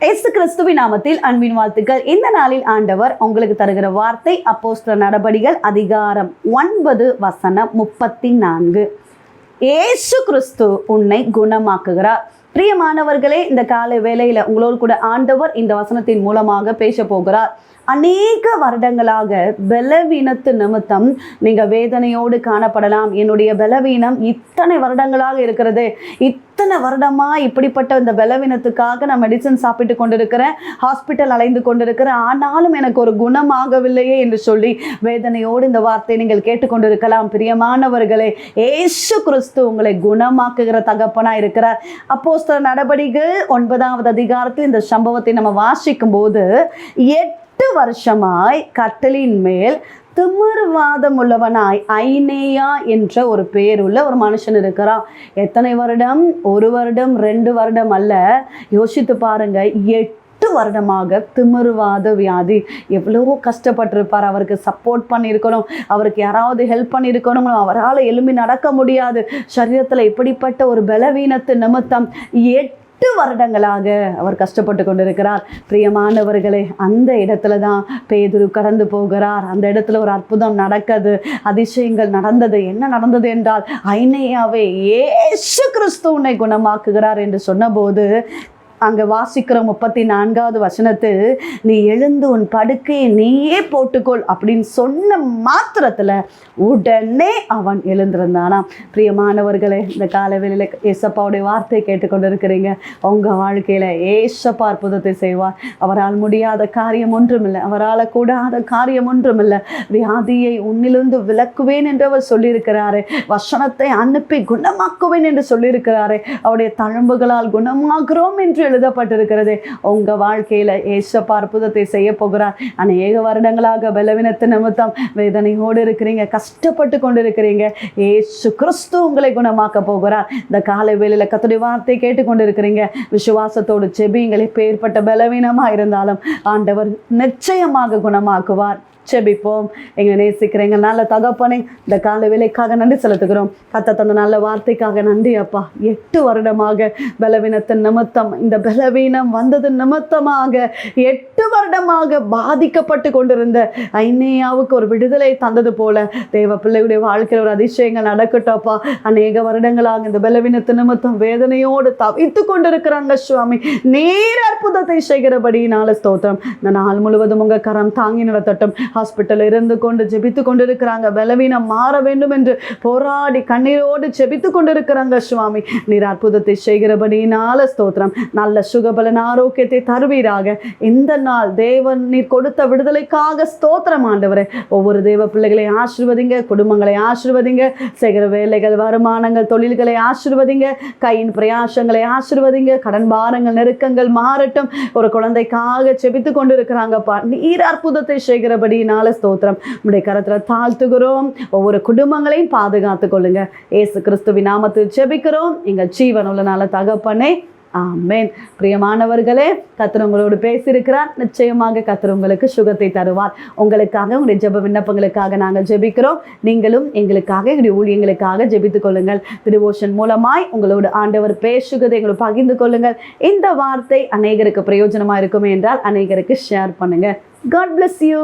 இயேசு கிறிஸ்துவின் நாமத்தில் அன்பின் வாழ்த்துக்கள். இந்த நாளில் ஆண்டவர் உங்களுக்கு தருகிற வார்த்தை அப்போஸ்தலர் நடபடிகள் அதிகாரம் 9 வசனம் 34. இயேசு கிறிஸ்து உன்னை குணமாக்குகிறார். பிரியமானவர்களே, இந்த காலை வேளையில உங்களோடு கூட ஆண்டவர் இந்த வசனத்தின் மூலமாக பேச போகிறார். அநேக வருடங்களாக பலவீனத்து நிமித்தம் நீங்க வேதனையோடு காணப்படலாம். என்னுடைய பலவீனம் இத்தனை வருடங்களாக இருக்கிறது, இத்தனை வருடமா இப்படிப்பட்ட இந்த பலவீனத்துக்காக நான் மெடிசன் சாப்பிட்டு கொண்டிருக்கிறேன், ஹாஸ்பிட்டல் அலைந்து கொண்டிருக்கிறேன், ஆனாலும் எனக்கு ஒரு குணமாகவில்லையே என்று சொல்லி வேதனையோடு இந்த வார்த்தையை நீங்கள் கேட்டுக்கொண்டிருக்கலாம். பிரியமானவர்களே, இயேசு கிறிஸ்து உங்களை குணமாக்குகிற தகப்பனா இருக்கிறார். அப்போஸ்தலர் நடபடிகள் 9வது அதிகாரத்தில் இந்த சம்பவத்தை நம்ம வாசிக்கும் போது 8 வருஷமாய் கட்டளின் மேல் திமிர்வாதம் உள்ளவனாய் ஐனேயா என்ற ஒரு பேருள்ள ஒரு மனுஷன் இருக்கிறான். எத்தனை வருடம்? 1 வருடம் 2 வருடம் அல்ல, யோசித்து பாருங்க. 8 வருடமாக திமிர்வாத வியாதி. எவ்வளவோ கஷ்டப்பட்டிருப்பார். அவருக்கு சப்போர்ட் பண்ணியிருக்கணும், அவருக்கு யாராவது ஹெல்ப் பண்ணியிருக்கணும். அவரால் எழும்பி நடக்க முடியாது. சரீரத்தில் இப்படிப்பட்ட ஒரு பலவீனத்து நிமித்தம் 8 வருடங்களாக அவர் கஷ்டப்பட்டு கொண்டிருக்கிறார். பிரியமானவர்களே, அந்த இடத்துல தான் பேதுரு கடந்து போகிறார். அந்த இடத்துல ஒரு அற்புதம் நடக்குது, அதிசயங்கள் நடந்தது. என்ன நடந்தது என்றால், ஐனேயாவே இயேசு கிறிஸ்து உன்னை குணமாக்குகிறார் என்று சொன்னபோது அங்கே வாசிக்கிற 34வது வசனத்தில், நீ எழுந்து உன் படுக்கையை நீயே போட்டுக்கொள் அப்படின்னு சொன்ன மாத்திரத்தில் உடனே அவன் எழுந்திருந்தானாம். பிரியமானவர்களே, இந்த காலவெளியில் ஏசப்பாவுடைய வார்த்தையை கேட்டுக்கொண்டு இருக்கிறீங்க. உங்கள் வாழ்க்கையில் ஏசப்பா அற்புதத்தை செய்வார். அவரால் முடியாத காரியம் ஒன்றுமில்லை, அவரால் கூடாத காரியம் ஒன்றுமில்லை. வியாதியை உன்னிலிருந்து விலக்குவேன் என்று அவர் சொல்லியிருக்கிறாரு. வசனத்தை அனுப்பி குணமாக்குவேன் என்று சொல்லியிருக்கிறாரு. அவருடைய தழும்புகளால் குணமாகிறோம் என்று எழுதப்பட்டிருக்கிறது. உங்க வாழ்க்கையில ஏசப்பா அற்புதத்தை செய்ய போகிறார். அநேக வருடங்களாக பலவீனத்து நிமித்தம் வேதனையோடு இருக்கிறீங்க, கஷ்டப்பட்டு கொண்டிருக்கிறீங்க. ஏசு கிறிஸ்து உங்களை குணமாக்க போகிறார். இந்த காலை வேளையில கர்த்தருடைய வார்த்தை கேட்டுக்கொண்டு இருக்கிறீங்க. விசுவாசத்தோடு செபியுங்கள். எப்பேற்பட்ட பலவீனமா இருந்தாலும் ஆண்டவர் நிச்சயமாக குணமாக்குவார். செபிப்போம். எங்களை நேசிக்கிற எங்கள் நல்ல தகப்பனை, இந்த கால வேலைக்காக நன்றி செலுத்துகிறோம். கர்த்தர் தந்த நல்ல வார்த்தைக்காக நன்றி அப்பா. 8 வருடமாக பலவீனத்தின் நிமித்தம், இந்த பலவீனம் வந்தது நிமித்தமாக 8 வருடமாக பாதிக்கப்பட்டு கொண்டிருந்த ஐனேயாவுக்கு ஒரு விடுதலை தந்தது போல தேவ பிள்ளையுடைய வாழ்க்கையில் ஒரு அதிசயங்கள் நடக்கட்டப்பா. அநேக வருடங்களாக இந்த பலவீனத்தின் நிமித்தம் வேதனையோடு தவித்து கொண்டிருக்கிறாங்க சுவாமி. நீர் அற்புதத்தை செய்கிறபடியினால ஸ்தோத்திரம். இந்த நாள் முழுவதும் உங்க கரம் தாங்கி நடத்தட்டும். ஹாஸ்பிட்டல் இருந்து கொண்டு ஜெபித்து கொண்டிருக்கிறாங்க, பலவீனம் மாற வேண்டும் என்று போராடி கண்ணீரோடு ஜெபித்து கொண்டிருக்கிறாங்க சுவாமி. நீர் அற்புதத்தை செய்கிறபடியினால ஸ்தோத்திரம். நல்ல சுகபலன் ஆரோக்கியத்தை தருவீராக. இந்த நாள் தேவன் நீர் கொடுத்த விடுதலைக்காக ஸ்தோத்திரம் ஆண்டவரே. ஒவ்வொரு தேவ பிள்ளைகளை ஆசீர்வதிங்க, குடும்பங்களை ஆசீர்வதிங்க, செய்கிற வேலைகள், வருமானங்கள், தொழில்களை ஆசீர்வதிங்க, கையின் பிரயாசங்களை ஆசீர்வதிங்க. கடன் பாரங்கள், நெருக்கங்கள் மாறட்டும். ஒரு குழந்தைக்காக ஜெபித்து கொண்டிருக்கிறாங்கப்பா. நீர் அற்புதத்தை செய்கிறபடி ஸ்தோத்திரம். உம்முடைய கரத்துல தாழ்த்துகிறோம். ஒவ்வொரு குடும்பங்களையும் பாதுகாத்துக் கொள்ளுங்க. இயேசு கிறிஸ்துவின் நாமத்தில் ஜெபிக்கிறோம் எங்கள் ஜீவனுள்ள நல்ல தகப்பனே, ஆமென். பிரியமானவர்களே, கர்த்தர் உங்களோடு பேசியிருக்கிறார். நிச்சயமாக கர்த்தர் உங்களுக்கு சுகத்தை தருவார். உங்களுக்காக, உங்களுடைய ஜெப விண்ணப்பங்களுக்காக நாங்கள் ஜெபிக்கிறோம். நீங்களும் எங்களுக்காக, எங்களுடைய ஊழியங்களுக்காக ஜெபித்துக் கொள்ளுங்கள். டிவோஷன் மூலமாய் உங்களோடு ஆண்டவர் பேசுகிறதை எங்களுக்கு பகிர்ந்து கொள்ளுங்கள். இந்த வார்த்தை அநேகருக்கு பிரயோஜனமா இருக்குமே என்றால் அநேகருக்கு ஷேர் பண்ணுங்க. God bless you.